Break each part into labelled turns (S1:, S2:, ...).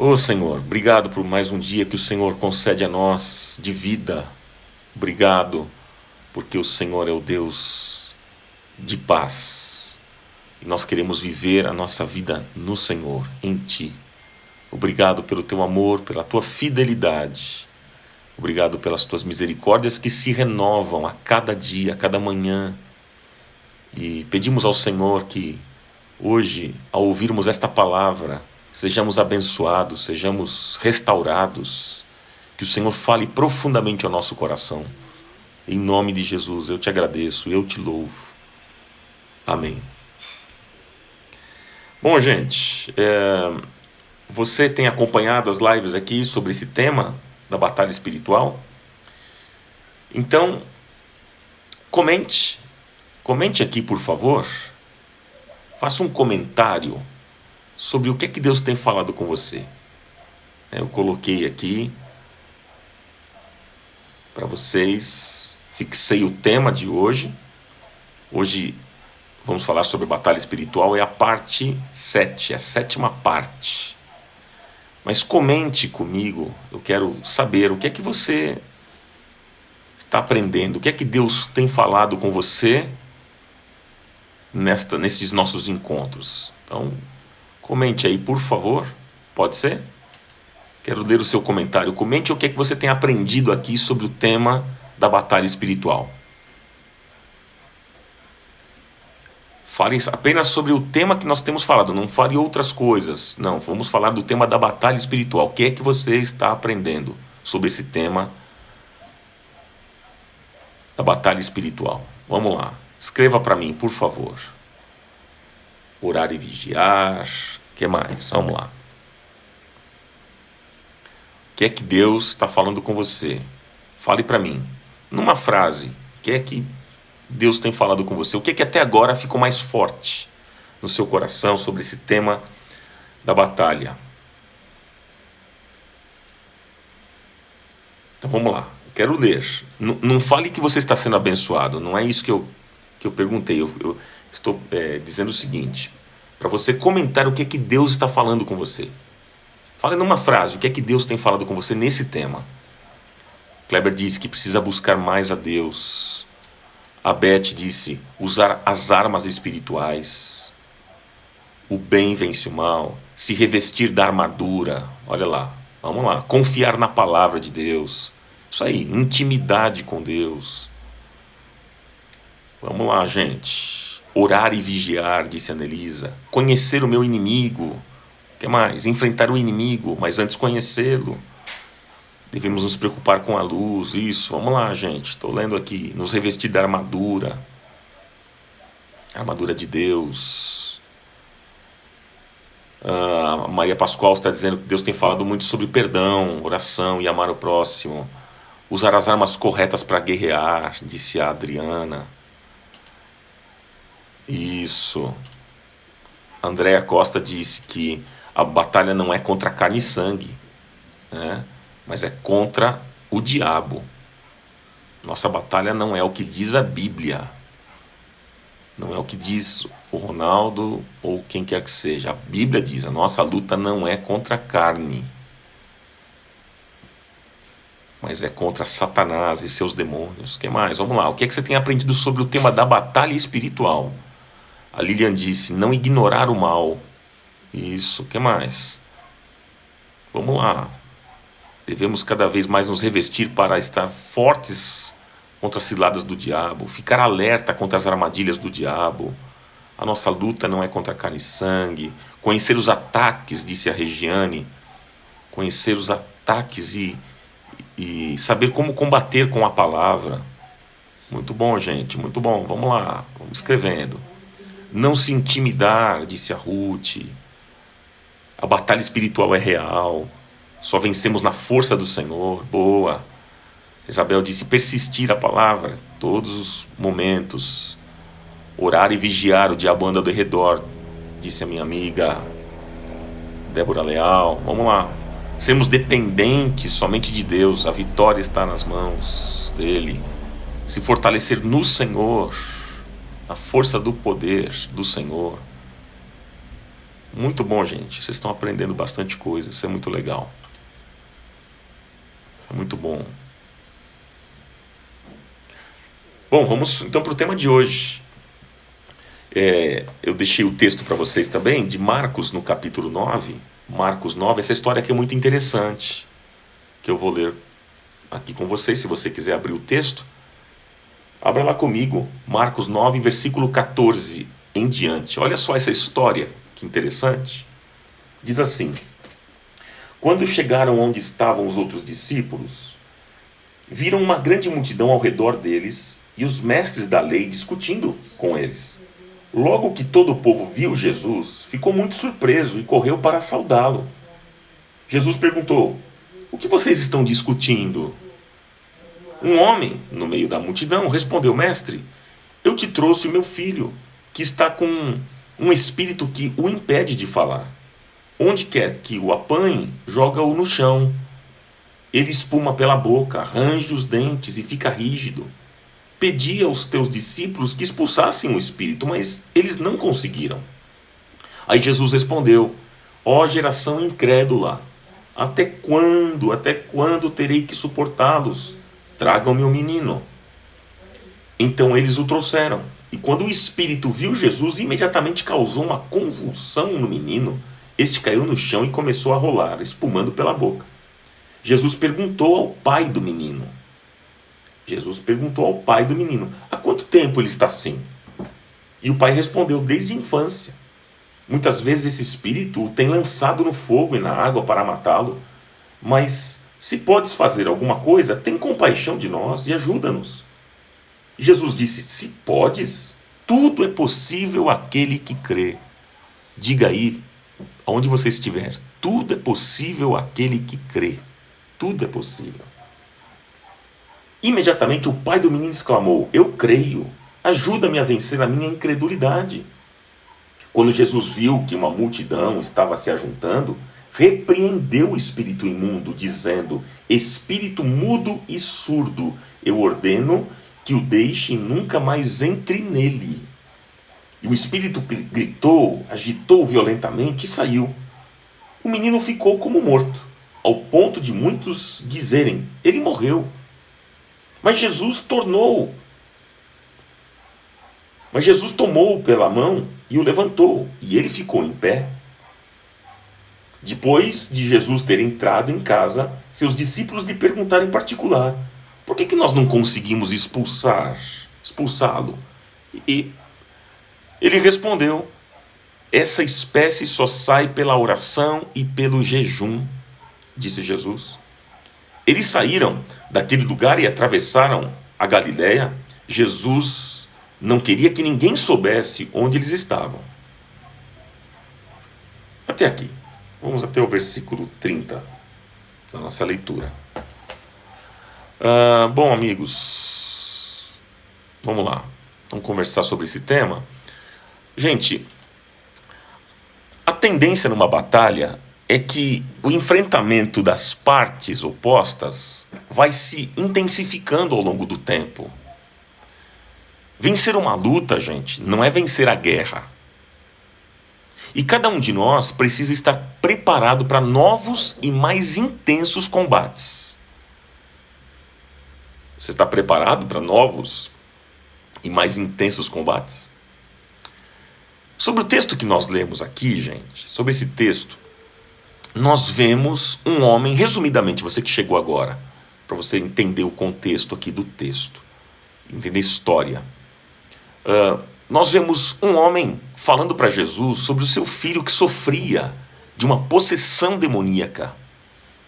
S1: Ô Senhor, obrigado por mais um dia que o Senhor concede a nós de vida. Obrigado, porque o Senhor é o Deus de paz. E nós queremos viver a nossa vida no Senhor, em Ti. Obrigado pelo Teu amor, pela Tua fidelidade. Obrigado pelas Tuas misericórdias que se renovam a cada dia, a cada manhã. E pedimos ao Senhor que hoje, ao ouvirmos esta palavra, sejamos abençoados, sejamos restaurados, que o Senhor fale profundamente ao nosso coração. Em nome de Jesus, eu te agradeço, eu te louvo. Amém. Bom, gente, você tem acompanhado as lives aqui sobre esse tema da batalha espiritual? Então, comente aqui, por favor. Faça um comentário sobre o que é que Deus tem falado com você. Eu coloquei aqui para vocês, fixei o tema de hoje. Hoje vamos falar sobre batalha espiritual, é a parte 7, a 7ª parte. Mas comente comigo, eu quero saber o que é que você está aprendendo, o que é que Deus tem falado com você nesses nossos encontros. Então, comente aí, por favor, pode ser? Quero ler o seu comentário. Comente o que é que você tem aprendido aqui sobre o tema da batalha espiritual. Fale apenas sobre o tema que nós temos falado, não fale outras coisas. Não, vamos falar do tema da batalha espiritual. O que é que você está aprendendo sobre esse tema da batalha espiritual? Vamos lá. Escreva para mim, por favor. Orar e vigiar. O que mais? Vamos lá. O que é que Deus está falando com você? Fale para mim. Numa frase, o que é que Deus tem falado com você? O que é que até agora ficou mais forte no seu coração sobre esse tema da batalha? Então vamos lá. Quero ler. Não fale que você está sendo abençoado. Não é isso que eu perguntei. Eu estou dizendo o seguinte. Para você comentar o que é que Deus está falando com você. Fale numa frase o que é que Deus tem falado com você nesse tema. Kleber disse que precisa buscar mais a Deus. A Beth disse usar as armas espirituais. O bem vence o mal. Se revestir da armadura. Olha lá. Vamos lá. Confiar na palavra de Deus. Isso aí. Intimidade com Deus. Vamos lá, gente. Orar e vigiar, disse a Anelisa. Conhecer o meu inimigo. O que mais? Enfrentar o inimigo, mas antes conhecê-lo. Devemos nos preocupar com a luz. Isso, vamos lá, gente. Estou lendo aqui. Nos revestir da armadura. A armadura de Deus. A Maria Pascoal está dizendo que Deus tem falado muito sobre perdão, oração e amar o próximo. Usar as armas corretas para guerrear, disse a Adriana. Isso. Andréa Costa disse que a batalha não é contra carne e sangue, né? Mas é contra o diabo. Nossa batalha não é o que diz a Bíblia. Não é o que diz o Ronaldo ou quem quer que seja. A Bíblia diz, a nossa luta não é contra a carne, mas é contra Satanás e seus demônios. O que mais? Vamos lá. O que é que você tem aprendido sobre o tema da batalha espiritual? A Lilian disse, não ignorar o mal. Isso, o que mais? Vamos lá. Devemos cada vez mais nos revestir para estar fortes contra as ciladas do diabo, ficar alerta contra as armadilhas do diabo. A nossa luta não é contra carne e sangue. Conhecer os ataques, disse a Regiane. Conhecer os ataques e saber como combater com a palavra. Muito bom, gente, muito bom. Vamos lá, vamos escrevendo. Não se intimidar, disse a Ruth. A batalha espiritual é real. Só vencemos na força do Senhor. Boa. Isabel disse persistir a palavra todos os momentos. Orar e vigiar, o diabo anda ao redor, disse a minha amiga Débora Leal. Vamos lá. Sermos dependentes somente de Deus. A vitória está nas mãos dele. Se fortalecer no Senhor, na força do poder do Senhor. Muito bom, gente. Vocês estão aprendendo bastante coisa. Isso é muito legal. Isso é muito bom. Bom, vamos então para o tema de hoje. Eu deixei o texto para vocês também, de Marcos, no capítulo 9. Marcos 9, essa história aqui é muito interessante, que eu vou ler aqui com vocês. Se você quiser abrir o texto, abra lá comigo. Marcos 9, versículo 14 em diante. Olha só essa história, que interessante. Diz assim: quando chegaram onde estavam os outros discípulos, viram uma grande multidão ao redor deles e os mestres da lei discutindo com eles. Logo que todo o povo viu Jesus, ficou muito surpreso e correu para saudá-lo. Jesus perguntou: o que vocês estão discutindo? Um homem, no meio da multidão, respondeu: mestre, eu te trouxe o meu filho, que está com um espírito que o impede de falar. Onde quer que o apanhe, joga-o no chão. Ele espuma pela boca, range os dentes e fica rígido. Pedi aos teus discípulos que expulsassem o espírito, mas eles não conseguiram. Aí Jesus respondeu: ó geração incrédula, até quando terei que suportá-los? Tragam-me o menino. Então eles o trouxeram. E quando o espírito viu Jesus, imediatamente causou uma convulsão no menino. Este caiu no chão e começou a rolar, espumando pela boca. Jesus perguntou ao pai do menino. Há quanto tempo ele está assim? E o pai respondeu: desde a infância. Muitas vezes esse espírito o tem lançado no fogo e na água para matá-lo. Mas se podes fazer alguma coisa, tem compaixão de nós e ajuda-nos. Jesus disse: se podes, tudo é possível àquele que crê. Diga aí, aonde você estiver, tudo é possível àquele que crê. Tudo é possível. Imediatamente o pai do menino exclamou: eu creio, ajuda-me a vencer a minha incredulidade. Quando Jesus viu que uma multidão estava se ajuntando, repreendeu o espírito imundo, dizendo: espírito mudo e surdo, eu ordeno que o deixe e nunca mais entre nele. E o espírito gritou, agitou violentamente e saiu. O menino ficou como morto, ao ponto de muitos dizerem: ele morreu. Mas Jesus tomou-o pela mão e o levantou, e ele ficou em pé. Depois de Jesus ter entrado em casa, seus discípulos lhe perguntaram em particular: por que nós não conseguimos expulsá-lo? E ele respondeu: essa espécie só sai pela oração e pelo jejum, disse Jesus. Eles saíram daquele lugar e atravessaram a Galiléia. Jesus não queria que ninguém soubesse onde eles estavam. Até aqui. Vamos até o versículo 30 da nossa leitura. Bom, amigos, vamos lá. Vamos conversar sobre esse tema. Gente, a tendência numa batalha é que o enfrentamento das partes opostas vai se intensificando ao longo do tempo. Vencer uma luta, gente, não é vencer a guerra. E cada um de nós precisa estar preparado para novos e mais intensos combates. Você está preparado para novos e mais intensos combates? Sobre o texto que nós lemos aqui, gente, sobre esse texto, nós vemos um homem, resumidamente, você que chegou agora, para você entender o contexto aqui do texto, entender a história. Nós vemos um homem falando para Jesus sobre o seu filho que sofria de uma possessão demoníaca,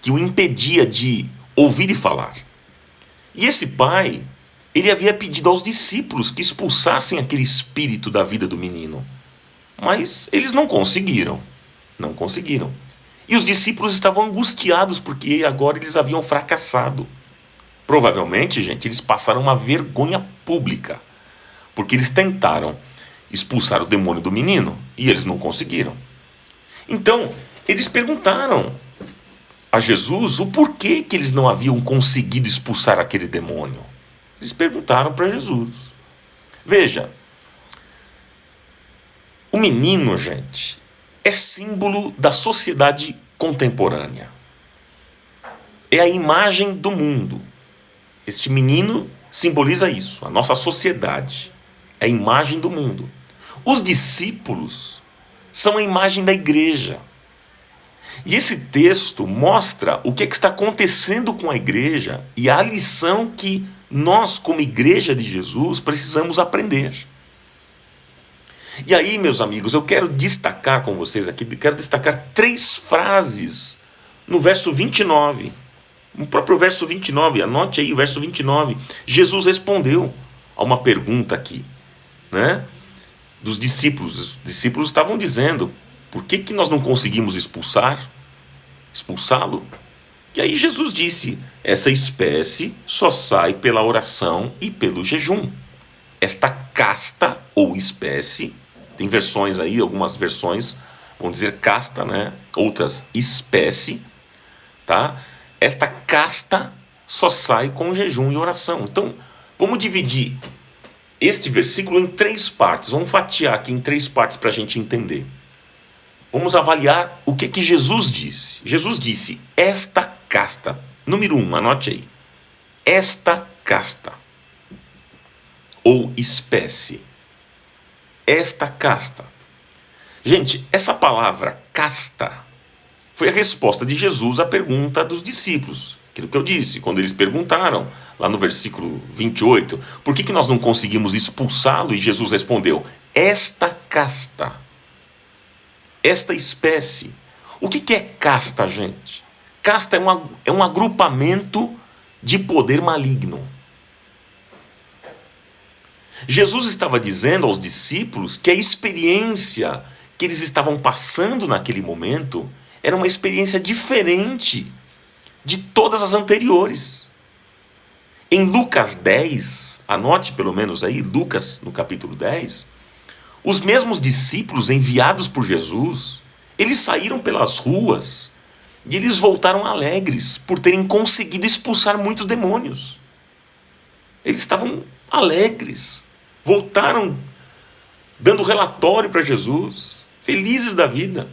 S1: que o impedia de ouvir e falar. E esse pai, ele havia pedido aos discípulos que expulsassem aquele espírito da vida do menino. Mas eles não conseguiram. Não conseguiram. E os discípulos estavam angustiados porque agora eles haviam fracassado. Provavelmente, gente, eles passaram uma vergonha pública, porque eles tentaram expulsar o demônio do menino e eles não conseguiram. Então, eles perguntaram a Jesus o porquê que eles não haviam conseguido expulsar aquele demônio. Eles perguntaram para Jesus. Veja, o menino, gente, é símbolo da sociedade contemporânea. É a imagem do mundo. Este menino simboliza isso, a nossa sociedade. É a imagem do mundo. Os discípulos são a imagem da igreja. E esse texto mostra o que está acontecendo com a igreja e a lição que nós, como igreja de Jesus, precisamos aprender. E aí, meus amigos, eu quero destacar com vocês aqui, quero destacar 3 frases no verso 29. No próprio verso 29, anote aí o verso 29. Jesus respondeu a uma pergunta aqui, né, dos discípulos. Os discípulos estavam dizendo: por que nós não conseguimos expulsá-lo? E aí Jesus disse: essa espécie só sai pela oração e pelo jejum. Esta casta ou espécie, tem versões aí, algumas versões vão dizer casta, né? Outras espécie, tá? Esta casta só sai com jejum e oração. Então, vamos dividir este versículo em 3 partes. Vamos fatiar aqui em 3 partes para a gente entender. Vamos avaliar o que Jesus disse. Jesus disse: esta casta. Número 1, anote aí. Esta casta. Ou espécie. Esta casta. Gente, essa palavra casta foi a resposta de Jesus à pergunta dos discípulos. Aquilo que eu disse, quando eles perguntaram, lá no versículo 28, por que nós não conseguimos expulsá-lo? E Jesus respondeu: esta casta. Esta espécie. O que é casta, gente? Casta é um agrupamento de poder maligno. Jesus estava dizendo aos discípulos que a experiência que eles estavam passando naquele momento era uma experiência diferente de todas as anteriores. Em Lucas 10, anote pelo menos aí, Lucas no capítulo 10, os mesmos discípulos enviados por Jesus, eles saíram pelas ruas e eles voltaram alegres por terem conseguido expulsar muitos demônios. Eles estavam alegres, voltaram dando relatório para Jesus, felizes da vida.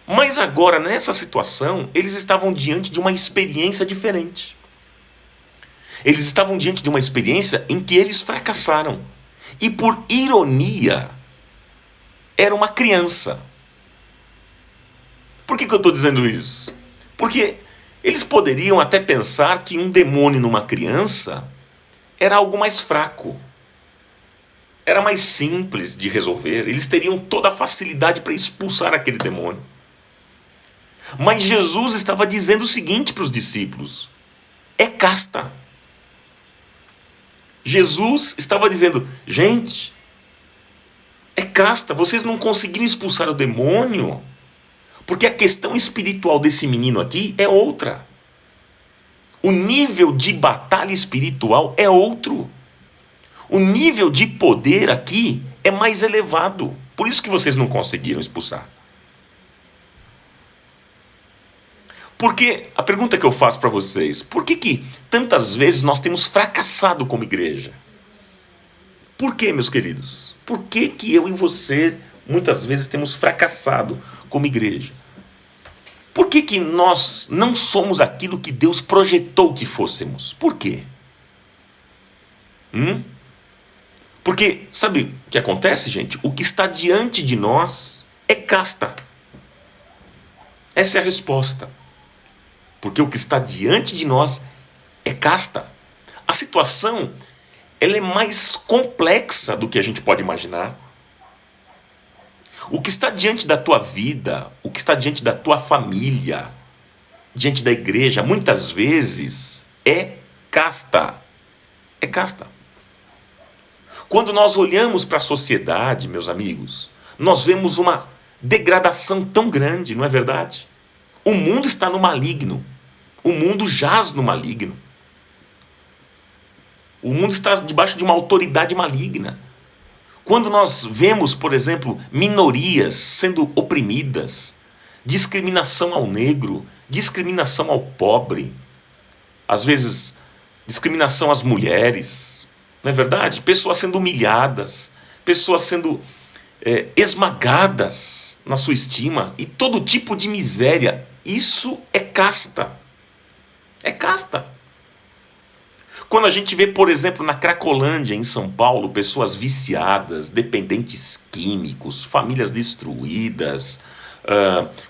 S1: Mas agora, nessa situação, eles estavam diante de uma experiência diferente. Eles estavam diante de uma experiência em que eles fracassaram. E por ironia, era uma criança. Por que eu estou dizendo isso? Porque eles poderiam até pensar que um demônio numa criança era algo mais fraco. Era mais simples de resolver. Eles teriam toda a facilidade para expulsar aquele demônio. Mas Jesus estava dizendo o seguinte para os discípulos: é casta. Jesus estava dizendo: gente, é casta, vocês não conseguiram expulsar o demônio, porque a questão espiritual desse menino aqui é outra. O nível de batalha espiritual é outro. O nível de poder aqui é mais elevado. Por isso que vocês não conseguiram expulsar. Porque a pergunta que eu faço para vocês: por que tantas vezes nós temos fracassado como igreja? Por que, meus queridos? Por que eu e você muitas vezes temos fracassado como igreja? Por que nós não somos aquilo que Deus projetou que fôssemos? Por quê? Porque, sabe o que acontece, gente? O que está diante de nós é casta. Essa é a resposta. Porque o que está diante de nós é casta. A situação, ela é mais complexa do que a gente pode imaginar. O que está diante da tua vida, o que está diante da tua família, diante da igreja, muitas vezes é casta. É casta. Quando nós olhamos para a sociedade, meus amigos, nós vemos uma degradação tão grande, não é verdade? O mundo está no maligno. O mundo jaz no maligno. O mundo está debaixo de uma autoridade maligna. Quando nós vemos, por exemplo, minorias sendo oprimidas, discriminação ao negro, discriminação ao pobre, às vezes discriminação às mulheres, não é verdade? Pessoas sendo humilhadas, pessoas sendo esmagadas na sua estima e todo tipo de miséria. Isso é casta. É casta. Quando a gente vê, por exemplo, na Cracolândia, em São Paulo, pessoas viciadas, dependentes químicos, famílias destruídas,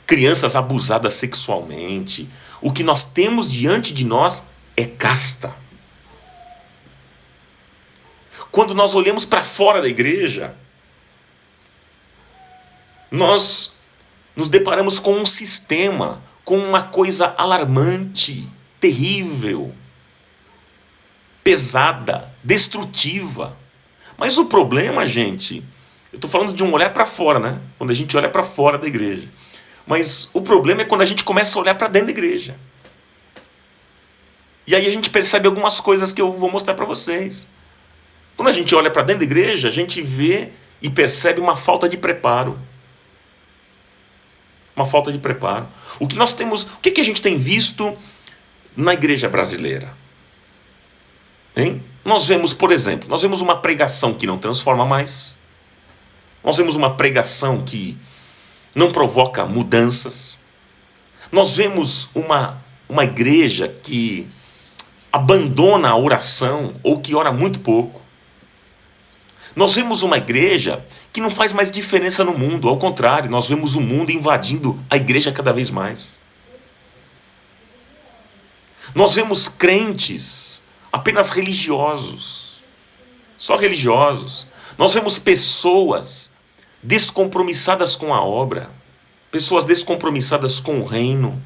S1: crianças abusadas sexualmente, o que nós temos diante de nós é casta. Quando nós olhamos para fora da igreja, nós nos deparamos com um sistema, com uma coisa alarmante, terrível, pesada, destrutiva. Mas o problema, gente, eu estou falando de um olhar para fora, né? Quando a gente olha para fora da igreja. Mas o problema é quando a gente começa a olhar para dentro da igreja. E aí a gente percebe algumas coisas que eu vou mostrar para vocês. Quando a gente olha para dentro da igreja, a gente vê e percebe uma falta de preparo. Uma falta de preparo. O que nós temos, o que a gente tem visto na igreja brasileira? Hein? Nós vemos, por exemplo, nós vemos uma pregação que não transforma mais. Nós vemos uma pregação que não provoca mudanças. Nós vemos uma igreja que abandona a oração ou que ora muito pouco. Nós vemos uma igreja que não faz mais diferença no mundo. Ao contrário, nós vemos o mundo invadindo a igreja cada vez mais. Nós vemos crentes apenas religiosos, só religiosos. Nós vemos pessoas descompromissadas com a obra, pessoas descompromissadas com o reino,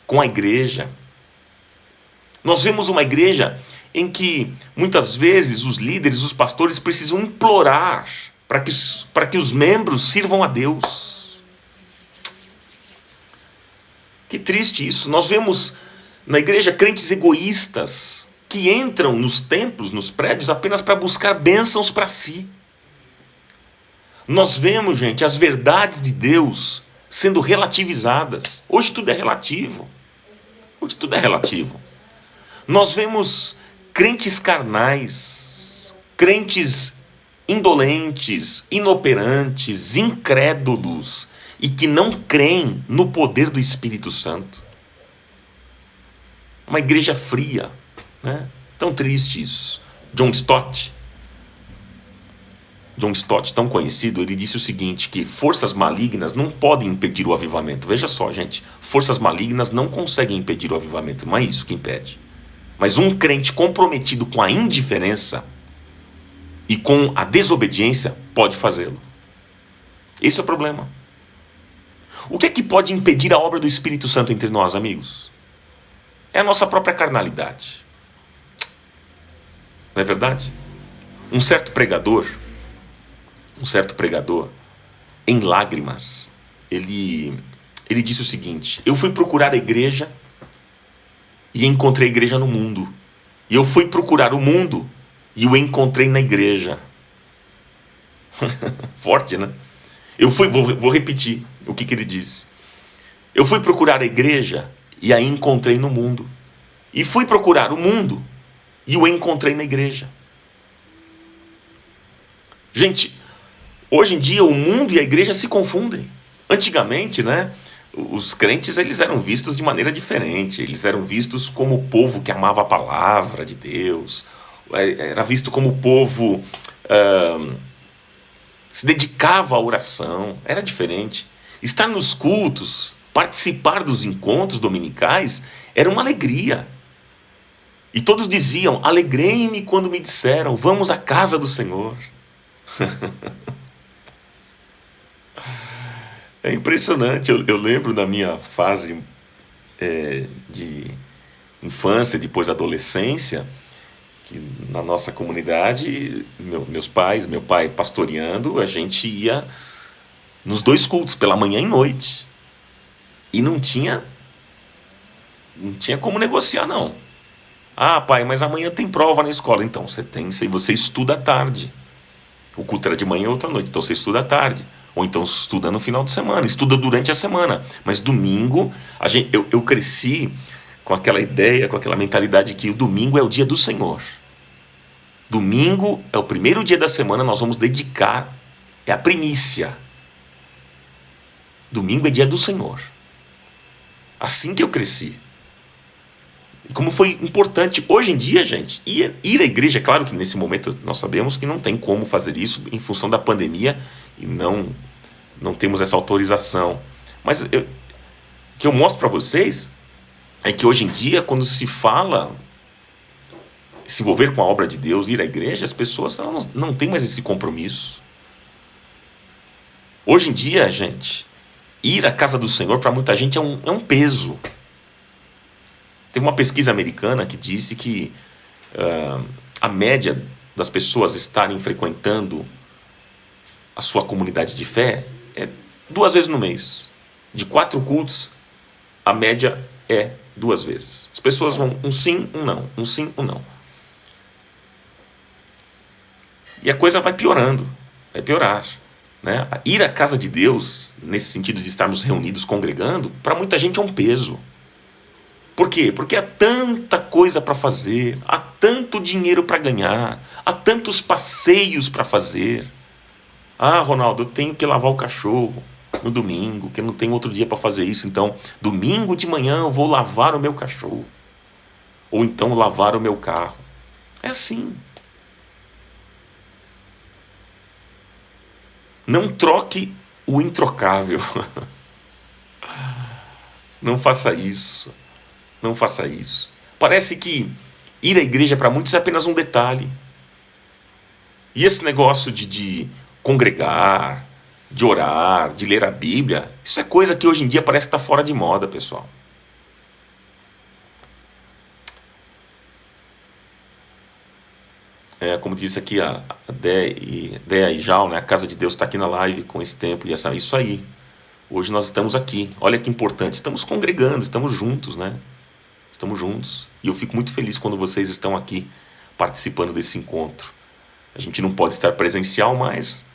S1: com a igreja. Nós vemos uma igreja em que muitas vezes os líderes, os pastores precisam implorar para que os membros sirvam a Deus. Que triste isso. Nós vemos na igreja crentes egoístas que entram nos templos, nos prédios, apenas para buscar bênçãos para si. Nós vemos, gente, as verdades de Deus sendo relativizadas. Hoje tudo é relativo. Hoje tudo é relativo. Nós vemos crentes carnais, crentes indolentes, inoperantes, incrédulos e que não creem no poder do Espírito Santo. Uma igreja fria, né? Tão triste isso. John Stott, tão conhecido, ele disse o seguinte, que forças malignas não podem impedir o avivamento. Veja só, gente, forças malignas não conseguem impedir o avivamento, não é isso que impede. Mas um crente comprometido com a indiferença e com a desobediência pode fazê-lo. Esse é o problema. O que é que pode impedir a obra do Espírito Santo entre nós, amigos? É a nossa própria carnalidade. Não é verdade? Um certo pregador, em lágrimas, ele disse o seguinte: eu fui procurar a igreja e encontrei a igreja no mundo. E eu fui procurar o mundo e o encontrei na igreja. Forte, né? Vou repetir o que ele disse. Eu fui procurar a igreja e a encontrei no mundo. E fui procurar o mundo e o encontrei na igreja. Gente, hoje em dia o mundo e a igreja se confundem. Antigamente, né? Os crentes, eles eram vistos de maneira diferente. Eles eram vistos como o povo que amava a palavra de Deus. Era visto como o povo se dedicava à oração. Era diferente. Estar nos cultos, participar dos encontros dominicais, era uma alegria. E todos diziam: alegrei-me quando me disseram, vamos à casa do Senhor. É impressionante. Eu lembro da minha fase de infância, depois adolescência, que na nossa comunidade, meu pai pastoreando, a gente ia nos 2 cultos, pela manhã e noite. E não tinha como negociar, não. Ah, pai, mas amanhã tem prova na escola. Então, você estuda à tarde. O culto era de manhã e outra noite, então você estuda à tarde. Ou então estuda no final de semana, estuda durante a semana. Mas domingo, eu cresci com aquela ideia, com aquela mentalidade que o domingo é o dia do Senhor. Domingo é o primeiro dia da semana, nós vamos dedicar É a primícia. Domingo é dia do Senhor. Assim que eu cresci. E como foi importante. Hoje em dia, gente, ir à igreja, é claro que nesse momento nós sabemos que não tem como fazer isso em função da pandemia e não temos essa autorização. Mas o que eu mostro para vocês é que hoje em dia, quando se fala se envolver com a obra de Deus, ir à igreja, as pessoas não têm mais esse compromisso. Hoje em dia, gente, ir à casa do Senhor para muita gente é um peso. Teve uma pesquisa americana que disse que a média das pessoas estarem frequentando a sua comunidade de fé é 2 vezes no mês. De 4 cultos, a média é 2 vezes. As pessoas vão um sim, um não, um sim, um não. E a coisa vai piorando, vai piorar. Né? Ir à casa de Deus, nesse sentido de estarmos reunidos, congregando, para muita gente é um peso. Por quê? Porque há tanta coisa para fazer, há tanto dinheiro para ganhar, há tantos passeios para fazer. Ah, Ronaldo, eu tenho que lavar o cachorro no domingo, que eu não tenho outro dia para fazer isso, então domingo de manhã eu vou lavar o meu cachorro. Ou então lavar o meu carro. É assim. Não troque o introcável. Não faça isso. Não faça isso. Parece que ir à igreja para muitos é apenas um detalhe. E esse negócio de congregar, de orar, de ler a Bíblia, isso é coisa que hoje em dia parece que está fora de moda, pessoal. Como disse aqui a Dea e Jal, né? A Casa de Deus está aqui na live com esse templo e isso aí. Hoje nós estamos aqui. Olha que importante. Estamos congregando, estamos juntos, né? Estamos juntos. E eu fico muito feliz quando vocês estão aqui participando desse encontro. A gente não pode estar presencial, mas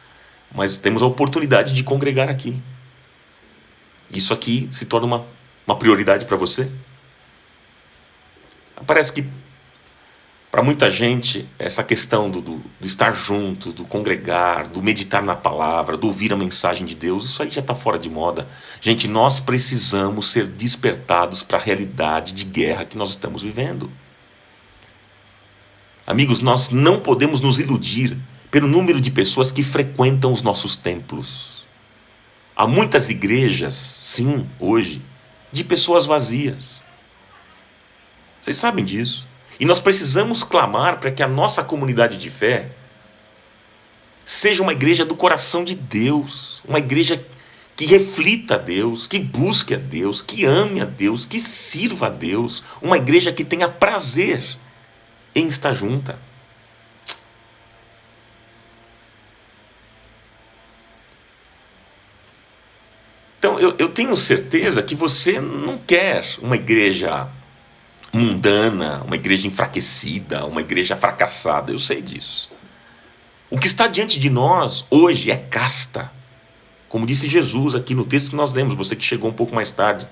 S1: temos a oportunidade de congregar aqui. Isso aqui se torna uma prioridade para você? Parece que para muita gente, essa questão do estar junto, do congregar, do meditar na palavra, do ouvir a mensagem de Deus, isso aí já está fora de moda. Gente, nós precisamos ser despertados para a realidade de guerra que nós estamos vivendo. Amigos, nós não podemos nos iludir pelo número de pessoas que frequentam os nossos templos. Há muitas igrejas, sim, hoje, de pessoas vazias. Vocês sabem disso. E nós precisamos clamar para que a nossa comunidade de fé seja uma igreja do coração de Deus, uma igreja que reflita a Deus, que busque a Deus, que ame a Deus, que sirva a Deus, uma igreja que tenha prazer em estar junta. Então eu tenho certeza que você não quer uma igreja mundana, uma igreja enfraquecida, uma igreja fracassada. Eu sei disso. O que está diante de nós hoje é casta. Como disse Jesus aqui no texto que nós lemos, você que chegou um pouco mais tarde.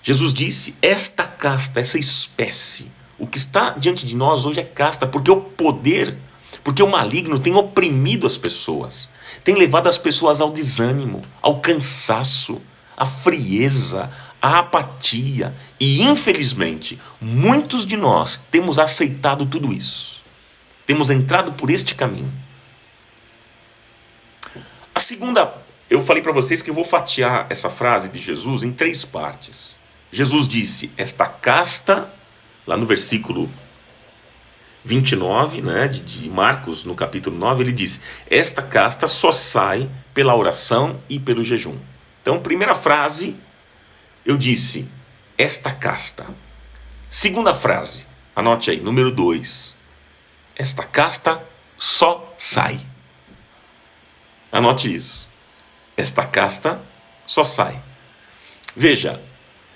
S1: Jesus disse, esta casta, essa espécie, o que está diante de nós hoje é casta, porque o poder, porque o maligno tem oprimido as pessoas, tem levado as pessoas ao desânimo, ao cansaço, à frieza, a apatia. E infelizmente muitos de nós temos aceitado tudo isso, temos entrado por este caminho. A segunda, eu falei para vocês que eu vou fatiar essa frase de Jesus em 3 partes. Jesus disse, esta casta, lá no versículo 29, né, de Marcos, no capítulo 9, ele diz, esta casta só sai pela oração e pelo jejum. Então, primeira frase, eu disse, esta casta. Segunda frase, anote aí, número 2. Esta casta só sai. Anote isso. Esta casta só sai. Veja,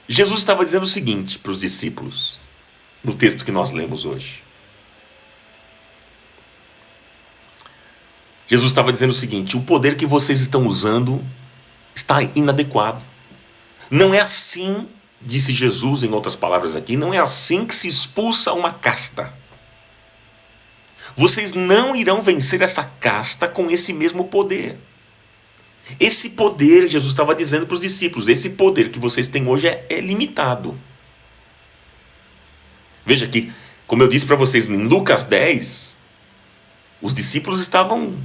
S1: Jesus estava dizendo o seguinte para os discípulos, no texto que nós lemos hoje. Jesus estava dizendo o seguinte, o poder que vocês estão usando está inadequado. Não é assim, disse Jesus em outras palavras aqui, não é assim que se expulsa uma casta. Vocês não irão vencer essa casta com esse mesmo poder. Esse poder, Jesus estava dizendo para os discípulos, esse poder que vocês têm hoje é limitado. Veja que, como eu disse para vocês, em Lucas 10, os discípulos estavam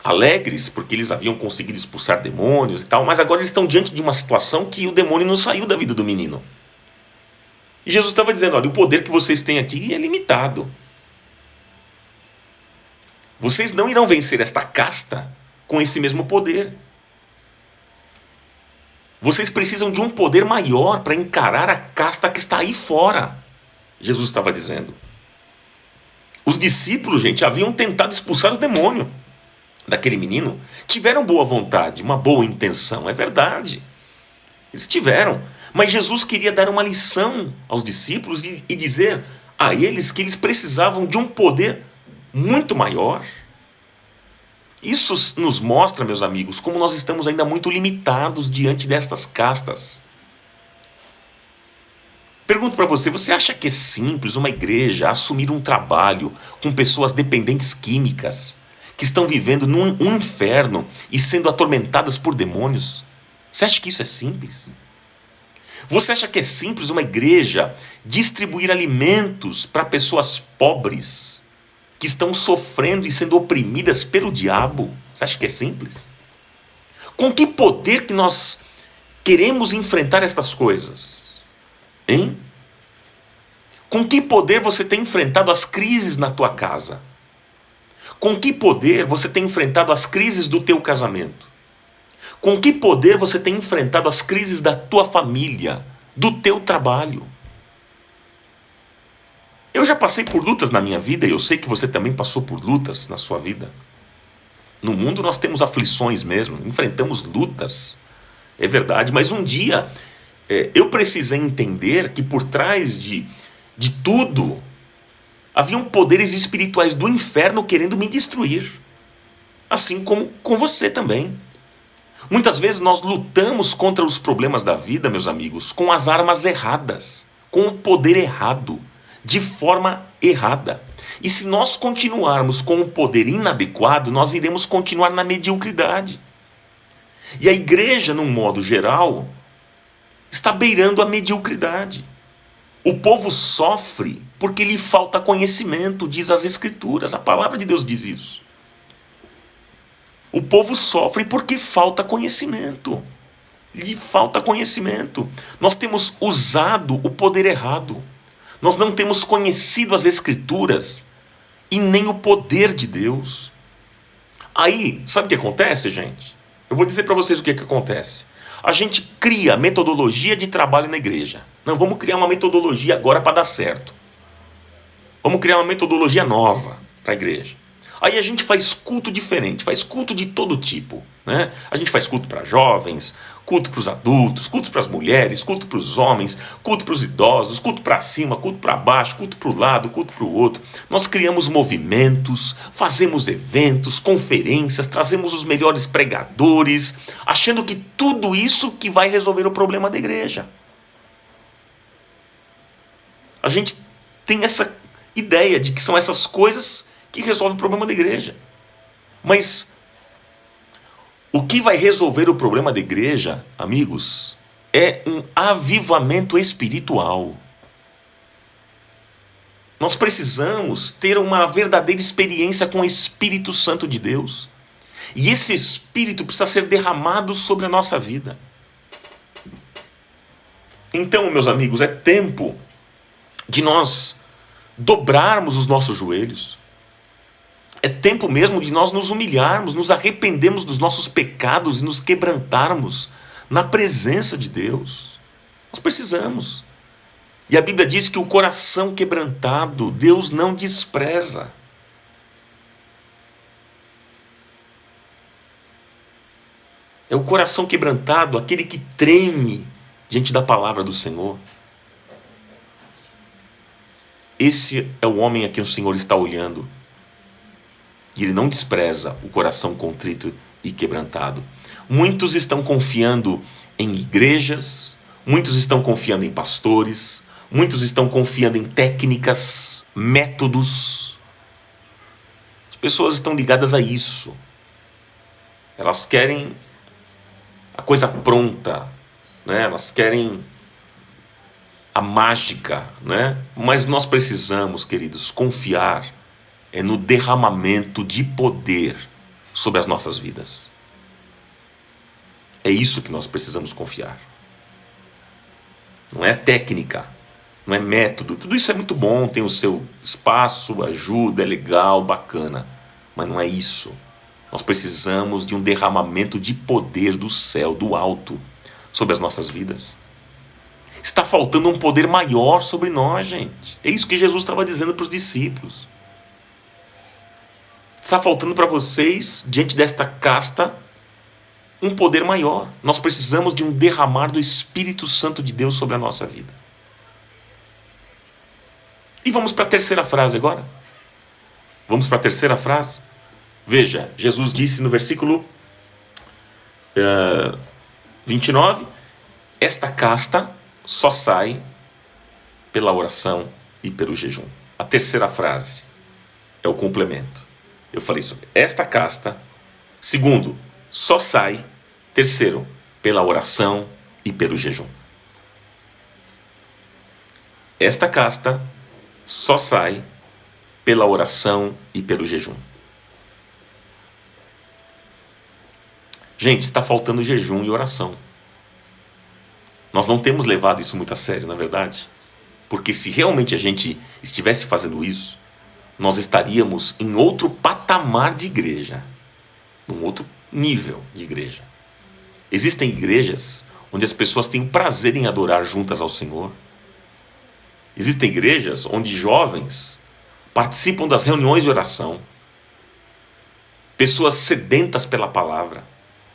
S1: alegres porque eles haviam conseguido expulsar demônios e tal, mas agora eles estão diante de uma situação que o demônio não saiu da vida do menino. E Jesus estava dizendo, olha, o poder que vocês têm aqui é limitado. Vocês não irão vencer esta casta com esse mesmo poder. Vocês precisam de um poder maior para encarar a casta que está aí fora. Jesus estava dizendo. Os discípulos, gente, haviam tentado expulsar o demônio daquele menino. Tiveram boa vontade, uma boa intenção, é verdade. Eles tiveram. Mas Jesus queria dar uma lição aos discípulos e dizer a eles que eles precisavam de um poder muito maior. Isso nos mostra, meus amigos, como nós estamos ainda muito limitados diante destas castas. Pergunto para você, você acha que é simples uma igreja assumir um trabalho com pessoas dependentes químicas, que estão vivendo num inferno e sendo atormentadas por demônios? Você acha que isso é simples? Você acha que é simples uma igreja distribuir alimentos para pessoas pobres, que estão sofrendo e sendo oprimidas pelo diabo? Você acha que é simples? Com que poder que nós queremos enfrentar estas coisas? Hein? Com que poder você tem enfrentado as crises na tua casa? Com que poder você tem enfrentado as crises do teu casamento? Com que poder você tem enfrentado as crises da tua família, do teu trabalho? Eu já passei por lutas na minha vida e eu sei que você também passou por lutas na sua vida. No mundo nós temos aflições mesmo, enfrentamos lutas, é verdade, mas um dia eu precisei entender que por trás de tudo haviam poderes espirituais do inferno querendo me destruir, assim como com você também. Muitas vezes nós lutamos contra os problemas da vida, meus amigos, com as armas erradas, com o poder errado, de forma errada. E se nós continuarmos com o poder inadequado, nós iremos continuar na mediocridade. E a igreja, num modo geral, está beirando a mediocridade. O povo sofre porque lhe falta conhecimento, diz as Escrituras. A palavra de Deus diz isso. O povo sofre porque falta conhecimento. Lhe falta conhecimento. Nós temos usado o poder errado. Nós não temos conhecido as Escrituras e nem o poder de Deus. Aí, sabe o que acontece, gente? Eu vou dizer para vocês o que acontece. A gente cria metodologia de trabalho na igreja. Não, vamos criar uma metodologia agora para dar certo. Vamos criar uma metodologia nova para a igreja. Aí a gente faz culto diferente, faz culto de todo tipo, né? A gente faz culto para jovens, culto para os adultos, culto para as mulheres, culto para os homens, culto para os idosos, culto para cima, culto para baixo, culto para o lado, culto para o outro. Nós criamos movimentos, fazemos eventos, conferências, trazemos os melhores pregadores, achando que tudo isso que vai resolver o problema da igreja. A gente tem essa ideia de que são essas coisas que resolvem o problema da igreja. Mas o que vai resolver o problema da igreja, amigos, é um avivamento espiritual. Nós precisamos ter uma verdadeira experiência com o Espírito Santo de Deus. E esse Espírito precisa ser derramado sobre a nossa vida. Então, meus amigos, é tempo de nós dobrarmos os nossos joelhos. É tempo mesmo de nós nos humilharmos, nos arrependermos dos nossos pecados e nos quebrantarmos na presença de Deus. Nós precisamos. E a Bíblia diz que o coração quebrantado, Deus não despreza. É o coração quebrantado, aquele que treme diante da palavra do Senhor. Esse é o homem a quem o Senhor está olhando. E ele não despreza o coração contrito e quebrantado. Muitos estão confiando em igrejas, muitos estão confiando em pastores, muitos estão confiando em técnicas, métodos. pessoas estão ligadas a isso. Elas querem a coisa pronta, né? Elas querem a mágica, né? Mas nós precisamos, queridos, confiar no derramamento de poder sobre as nossas vidas. É isso que nós precisamos confiar. Não é técnica, não é método. Tudo isso é muito bom, tem o seu espaço, ajuda, é legal, bacana. Mas não é isso. Nós precisamos de um derramamento de poder do céu, do alto, sobre as nossas vidas. Está faltando um poder maior sobre nós, gente. É isso que Jesus estava dizendo para os discípulos. Está faltando para vocês, diante desta casta, um poder maior. Nós precisamos de um derramar do Espírito Santo de Deus sobre a nossa vida. E vamos para a terceira frase agora. Vamos para a terceira frase. Veja, Jesus disse no versículo 29, esta casta só sai pela oração e pelo jejum. A terceira frase é o complemento. Eu falei sobre esta casta. Segundo, só sai. Terceiro, pela oração e pelo jejum. Esta casta só sai pela oração e pelo jejum. Gente, está faltando jejum e oração. Nós não temos levado isso muito a sério, na verdade. Porque se realmente a gente estivesse fazendo isso, nós estaríamos em outro patamar de igreja. Num outro nível de igreja. Existem igrejas onde as pessoas têm o prazer em adorar juntas ao Senhor. Existem igrejas onde jovens participam das reuniões de oração. Pessoas sedentas pela palavra.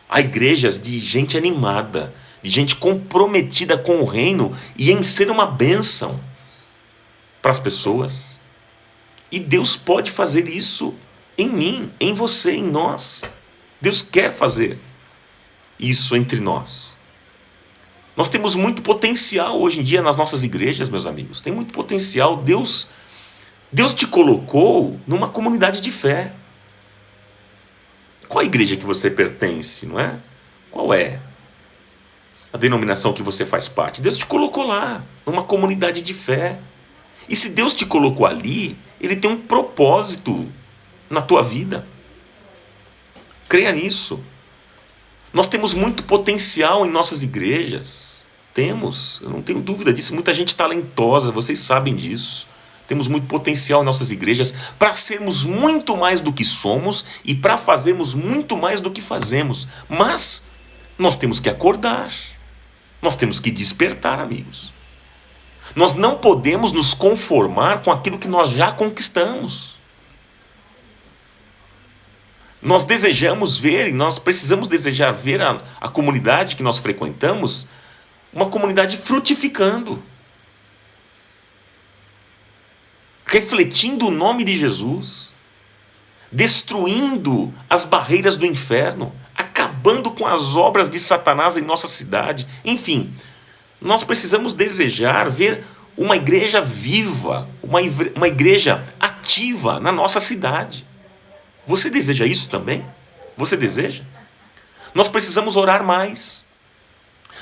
S1: Há igrejas de gente animada, de gente comprometida com o reino e em ser uma bênção para as pessoas. E Deus pode fazer isso em mim, em você, em nós. Deus quer fazer isso entre nós. Nós temos muito potencial hoje em dia nas nossas igrejas, meus amigos. Tem muito potencial. Deus te colocou numa comunidade de fé. Qual a igreja que você pertence, não é? Qual é a denominação que você faz parte? Deus te colocou lá, numa comunidade de fé. E se Deus te colocou ali, Ele tem um propósito na tua vida. Creia nisso. Nós temos muito potencial em nossas igrejas. Temos, eu não tenho dúvida disso. Muita gente talentosa, vocês sabem disso. Temos muito potencial em nossas igrejas para sermos muito mais do que somos e para fazermos muito mais do que fazemos. Mas nós temos que acordar. Nós temos que despertar, amigos. Nós não podemos nos conformar com aquilo que nós já conquistamos. Nós desejamos ver, e nós precisamos desejar ver a comunidade que nós frequentamos, uma comunidade frutificando, refletindo o nome de Jesus, destruindo as barreiras do inferno, acabando com as obras de Satanás em nossa cidade. Enfim, nós precisamos desejar ver uma igreja viva, uma igreja ativa na nossa cidade. Você deseja isso também? Você deseja? Nós precisamos orar mais.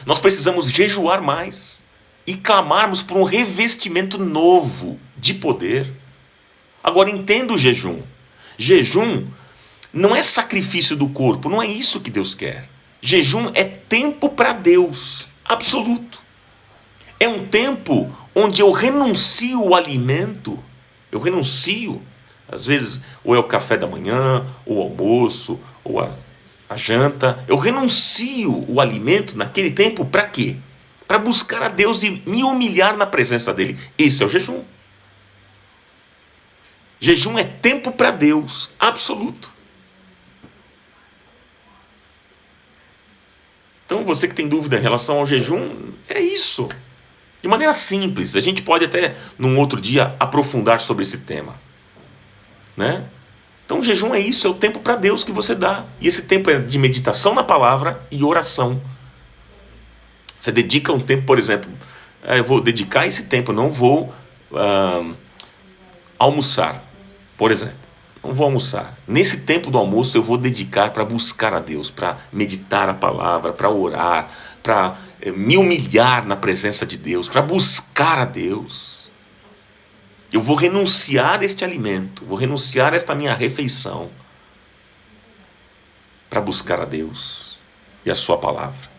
S1: Nós precisamos jejuar mais. E clamarmos por um revestimento novo de poder. Agora entenda o jejum. Jejum não é sacrifício do corpo. Não é isso que Deus quer. Jejum é tempo para Deus. Absoluto. É um tempo onde eu renuncio o alimento. Eu renuncio. Às vezes, ou é o café da manhã, ou o almoço, ou a janta. Eu renuncio o alimento naquele tempo para quê? Para buscar a Deus e me humilhar na presença dEle. Esse é o jejum. Jejum é tempo para Deus, absoluto. Então, você que tem dúvida em relação ao jejum, é isso. De maneira simples, a gente pode até, num outro dia, aprofundar sobre esse tema. Né? Então o jejum é isso, é o tempo para Deus que você dá. E esse tempo é de meditação na palavra e oração. Você dedica um tempo, por exemplo, eu vou dedicar esse tempo, não vou almoçar, por exemplo. não vou almoçar. Nesse tempo do almoço eu vou dedicar para buscar a Deus, para meditar a palavra, para orar, para me humilhar na presença de Deus, para buscar a Deus. Eu vou renunciar a este alimento, vou renunciar a esta minha refeição para buscar a Deus e a sua palavra.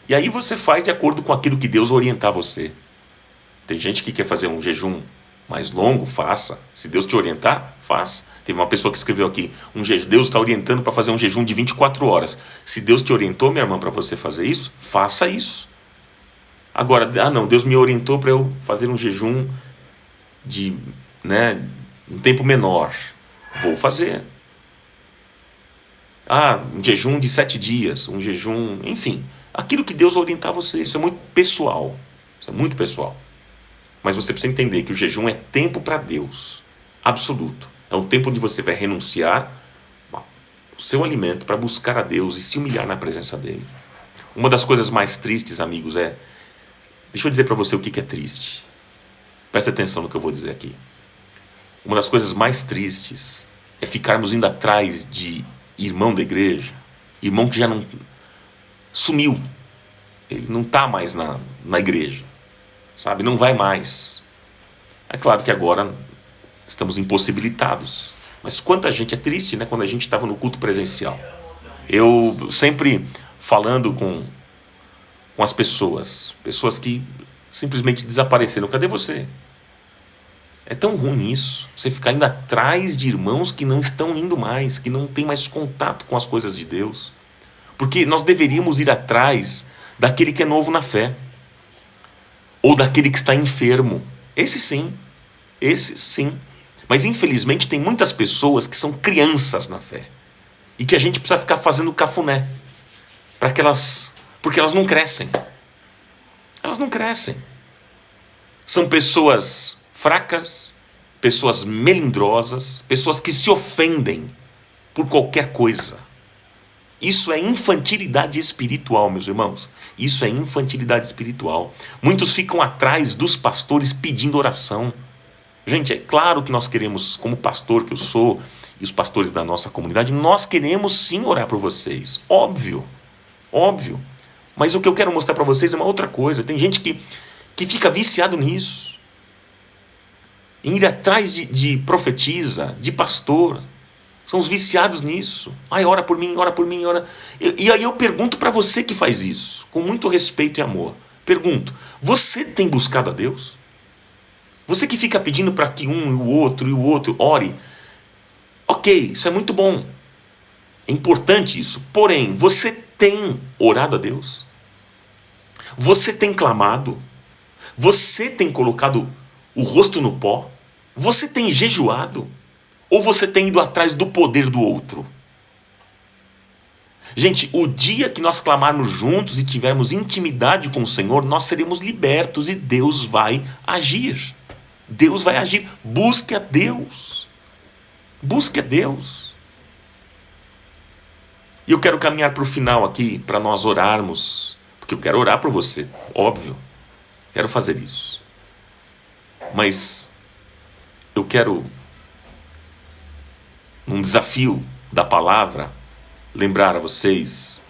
S1: E aí você faz de acordo com aquilo que Deus orientar você. Tem gente que quer fazer um jejum mais longo, faça. Se Deus te orientar, faça. Teve uma pessoa que escreveu aqui, Deus está orientando para fazer um jejum de 24 horas. Se Deus te orientou, minha irmã, para você fazer isso, faça isso. Agora, não, Deus me orientou para eu fazer um jejum de um tempo menor. Vou fazer. Um jejum de 7 dias, um jejum, enfim. Aquilo que Deus orientar você, isso é muito pessoal. Isso é muito pessoal. Mas você precisa entender que o jejum é tempo para Deus, absoluto. É um tempo onde você vai renunciar o seu alimento para buscar a Deus e se humilhar na presença dEle. Uma das coisas mais tristes, amigos, deixa eu dizer para você o que é triste. Presta atenção no que eu vou dizer aqui. Uma das coisas mais tristes é ficarmos indo atrás de irmão da igreja, irmão que já não sumiu. Ele não está mais na igreja. Sabe, não vai mais. É claro que agora estamos impossibilitados. Mas quanta gente é triste, né? Quando a gente estava no culto presencial. Eu sempre falando com as pessoas que simplesmente desapareceram. Cadê você? É tão ruim isso. Você ficar indo atrás de irmãos que não estão indo mais, que não tem mais contato com as coisas de Deus. Porque nós deveríamos ir atrás daquele que é novo na fé. Ou daquele que está enfermo. Esse sim. Mas infelizmente tem muitas pessoas que são crianças na fé. E que a gente precisa ficar fazendo cafuné. Porque elas não crescem. Elas não crescem. São pessoas fracas, pessoas melindrosas, pessoas que se ofendem por qualquer coisa. Isso é infantilidade espiritual, meus irmãos. Isso é infantilidade espiritual. Muitos ficam atrás dos pastores pedindo oração. Gente, é claro que nós queremos, como pastor que eu sou, e os pastores da nossa comunidade, nós queremos sim orar por vocês. Óbvio. Mas o que eu quero mostrar para vocês é uma outra coisa. Tem gente que fica viciado nisso. Em ir atrás de profetisa, de pastor. São os viciados nisso. Ora por mim, ora por mim, ora. E aí eu pergunto para você que faz isso, com muito respeito e amor. Pergunto, você tem buscado a Deus? Você que fica pedindo para que um e o outro ore. Ok, isso é muito bom. É importante isso. Porém, você tem orado a Deus? Você tem clamado? Você tem colocado o rosto no pó? Você tem jejuado? Ou você tem ido atrás do poder do outro? Gente, o dia que nós clamarmos juntos e tivermos intimidade com o Senhor, nós seremos libertos e Deus vai agir. Deus vai agir. Busque a Deus. Busque a Deus. E eu quero caminhar para o final aqui, para nós orarmos. Porque eu quero orar por você, óbvio. Quero fazer isso. Mas eu quero, num desafio da palavra, lembrar a vocês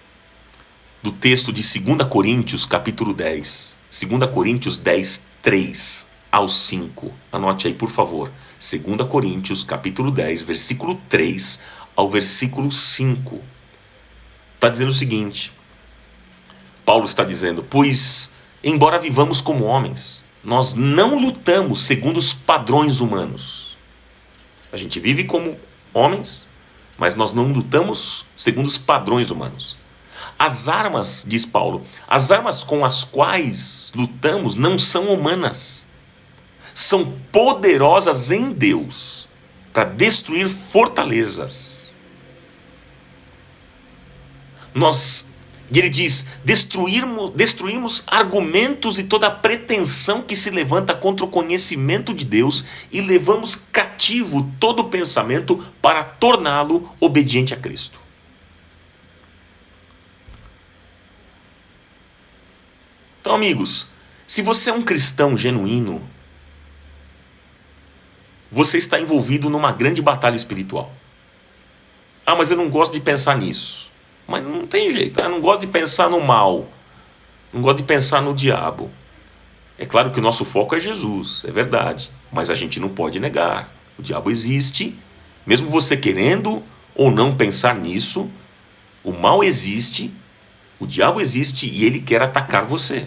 S1: do texto de 2 Coríntios, capítulo 10. 2 Coríntios 10, 3 ao 5. Anote aí, por favor. 2 Coríntios, capítulo 10, versículo 3 ao versículo 5. Está dizendo o seguinte. Paulo está dizendo, pois, embora vivamos como homens, nós não lutamos segundo os padrões humanos. A gente vive como homens, mas nós não lutamos segundo os padrões humanos. As armas, diz Paulo, as armas com as quais lutamos não são humanas. São poderosas em Deus para destruir fortalezas. E ele diz, destruímos argumentos e toda pretensão que se levanta contra o conhecimento de Deus e levamos cativo todo pensamento para torná-lo obediente a Cristo. Então, amigos, Se você é um cristão genuíno, você está envolvido numa grande batalha espiritual. Ah, mas eu não gosto de pensar nisso. Mas não tem jeito, eu não gosto de pensar no mal, não gosto de pensar no diabo. É claro que o nosso foco é Jesus, é verdade, mas a gente não pode negar. O diabo existe, mesmo você querendo ou não pensar nisso, o mal existe, o diabo existe e ele quer atacar você.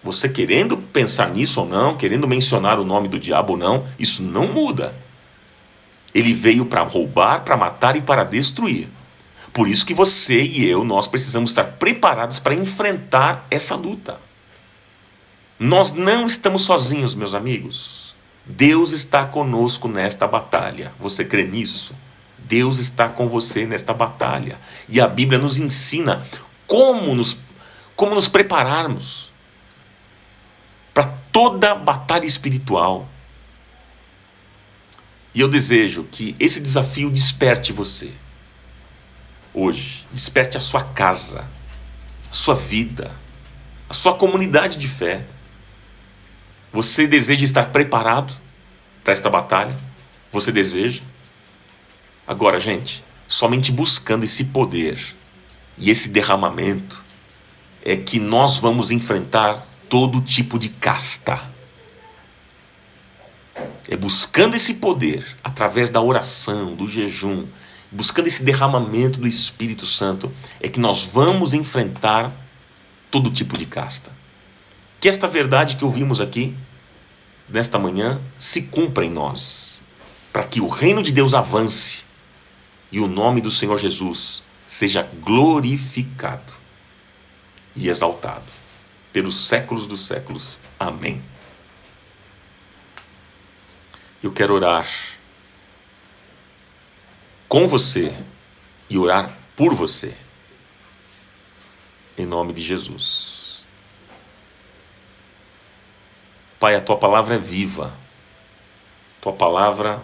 S1: Você querendo pensar nisso ou não, querendo mencionar o nome do diabo ou não, isso não muda. Ele veio para roubar, para matar e para destruir. Por isso que você e eu, nós precisamos estar preparados para enfrentar essa luta. Nós não estamos sozinhos, meus amigos. Deus está conosco nesta batalha. Você crê nisso? Deus está com você nesta batalha. E a Bíblia nos ensina como nos prepararmos para toda batalha espiritual. E eu desejo que esse desafio desperte você. Hoje, desperte a sua casa, a sua vida, a sua comunidade de fé. Você deseja estar preparado para esta batalha? Você deseja? Agora, gente, somente buscando esse poder e esse derramamento é que nós vamos enfrentar todo tipo de casta. É buscando esse poder, através da oração, do jejum, buscando esse derramamento do Espírito Santo, é que nós vamos enfrentar todo tipo de casta. Que esta verdade que ouvimos aqui, nesta manhã, se cumpra em nós, para que o reino de Deus avance e o nome do Senhor Jesus seja glorificado e exaltado pelos séculos dos séculos. Amém. Eu quero orar com você e orar por você, em nome de Jesus. Pai, a Tua palavra é viva, Tua palavra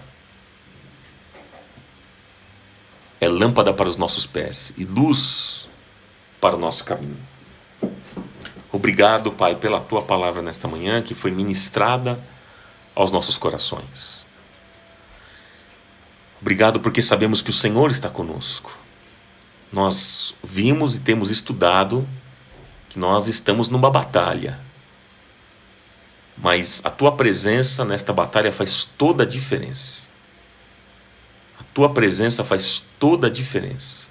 S1: é lâmpada para os nossos pés e luz para o nosso caminho. Obrigado, Pai, pela Tua palavra nesta manhã, que foi ministrada aos nossos corações. Obrigado porque sabemos que o Senhor está conosco. Nós vimos e temos estudado que nós estamos numa batalha. Mas a Tua presença nesta batalha faz toda a diferença. A Tua presença faz toda a diferença.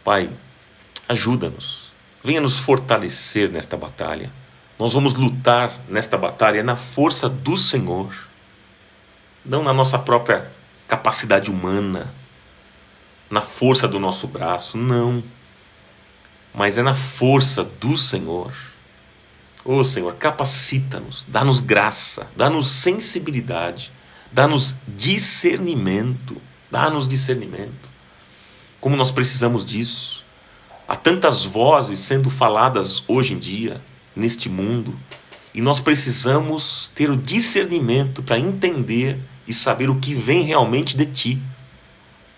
S1: Pai, ajuda-nos. Venha nos fortalecer nesta batalha. Nós vamos lutar nesta batalha na força do Senhor. Não na nossa própria capacidade humana, na força do nosso braço, não. Mas é na força do Senhor. Ô Senhor, capacita-nos, dá-nos graça, dá-nos sensibilidade, dá-nos discernimento, dá-nos discernimento. Como nós precisamos disso. Há tantas vozes sendo faladas hoje em dia, neste mundo, e nós precisamos ter o discernimento para entender e saber o que vem realmente de Ti.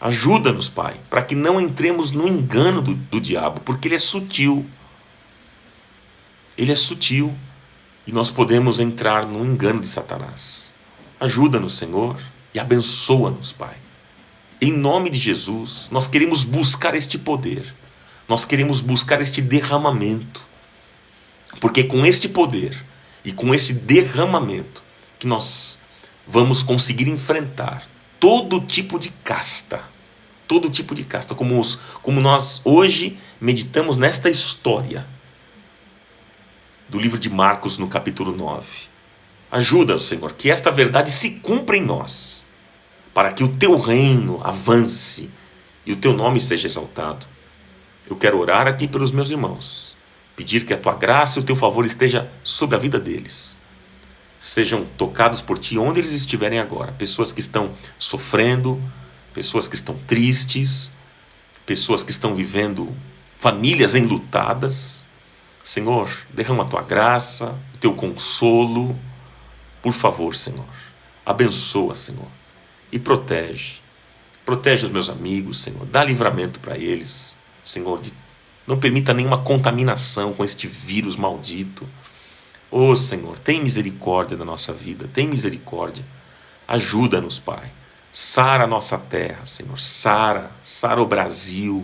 S1: Ajuda-nos, Pai, para que não entremos no engano do diabo, porque ele é sutil. Ele é sutil e nós podemos entrar no engano de Satanás. Ajuda-nos, Senhor, e abençoa-nos, Pai. Em nome de Jesus, nós queremos buscar este poder. Nós queremos buscar este derramamento. Porque com este poder e com este derramamento que nós vamos conseguir enfrentar todo tipo de casta. Todo tipo de casta. Como nós hoje meditamos nesta história do livro de Marcos no capítulo 9. Ajuda-nos, Senhor, que esta verdade se cumpra em nós, para que o Teu reino avance e o Teu nome seja exaltado. Eu quero orar aqui pelos meus irmãos, pedir que a Tua graça e o Teu favor esteja sobre a vida deles. Sejam tocados por Ti onde eles estiverem agora. Pessoas que estão sofrendo, pessoas que estão tristes, pessoas que estão vivendo famílias enlutadas. Senhor, derrama a Tua graça, o Teu consolo. Por favor, Senhor, abençoa, Senhor, e protege. Protege os meus amigos, Senhor. Dá livramento para eles, Senhor, de Não permita nenhuma contaminação com este vírus maldito. Ô Senhor, tem misericórdia da nossa vida, tem misericórdia. Ajuda-nos, Pai. Sara a nossa terra, Senhor. Sara o Brasil.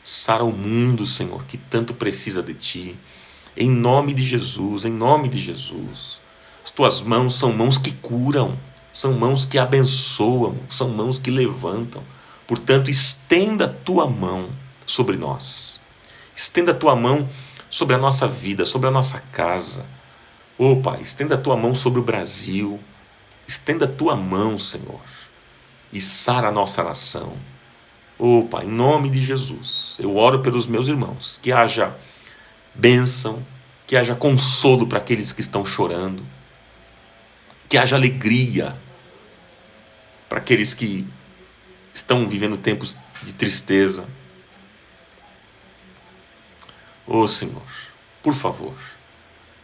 S1: Sara o mundo, Senhor, que tanto precisa de Ti. Em nome de Jesus, em nome de Jesus. As Tuas mãos são mãos que curam, são mãos que abençoam, são mãos que levantam. Portanto, estenda a Tua mão sobre nós. Estenda a Tua mão sobre a nossa vida, sobre a nossa casa. Ô Pai, estenda a Tua mão sobre o Brasil. Estenda a Tua mão, Senhor, e sara a nossa nação. Ô Pai, em nome de Jesus, eu oro pelos meus irmãos, que haja bênção, que haja consolo para aqueles que estão chorando, que haja alegria para aqueles que estão vivendo tempos de tristeza. Ô Senhor, por favor,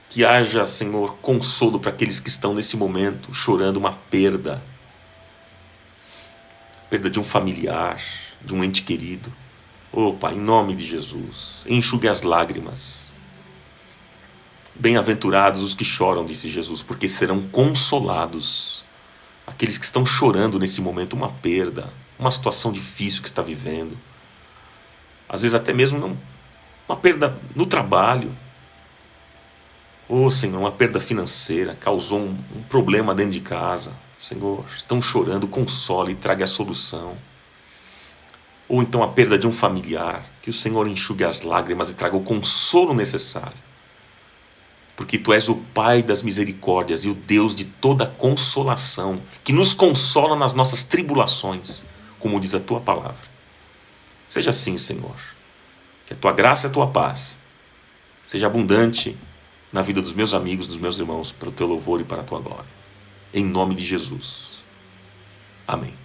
S1: que haja, Senhor, consolo para aqueles que estão nesse momento chorando uma perda de um familiar, de um ente querido. Ô Pai, em nome de Jesus, enxugue as lágrimas. Bem-aventurados os que choram, disse Jesus, porque serão consolados. Aqueles que estão chorando nesse momento uma perda, uma situação difícil que está vivendo. Às vezes até mesmo uma perda no trabalho. Ô Senhor, uma perda financeira, causou um problema dentro de casa. Senhor, estão chorando, console e traga a solução. Ou então a perda de um familiar, que o Senhor enxugue as lágrimas e traga o consolo necessário. Porque Tu és o Pai das misericórdias e o Deus de toda consolação, que nos consola nas nossas tribulações, como diz a Tua palavra. Seja assim, Senhor, que a Tua graça e a Tua paz seja abundante na vida dos meus amigos, dos meus irmãos, para o Teu louvor e para a Tua glória. Em nome de Jesus. Amém.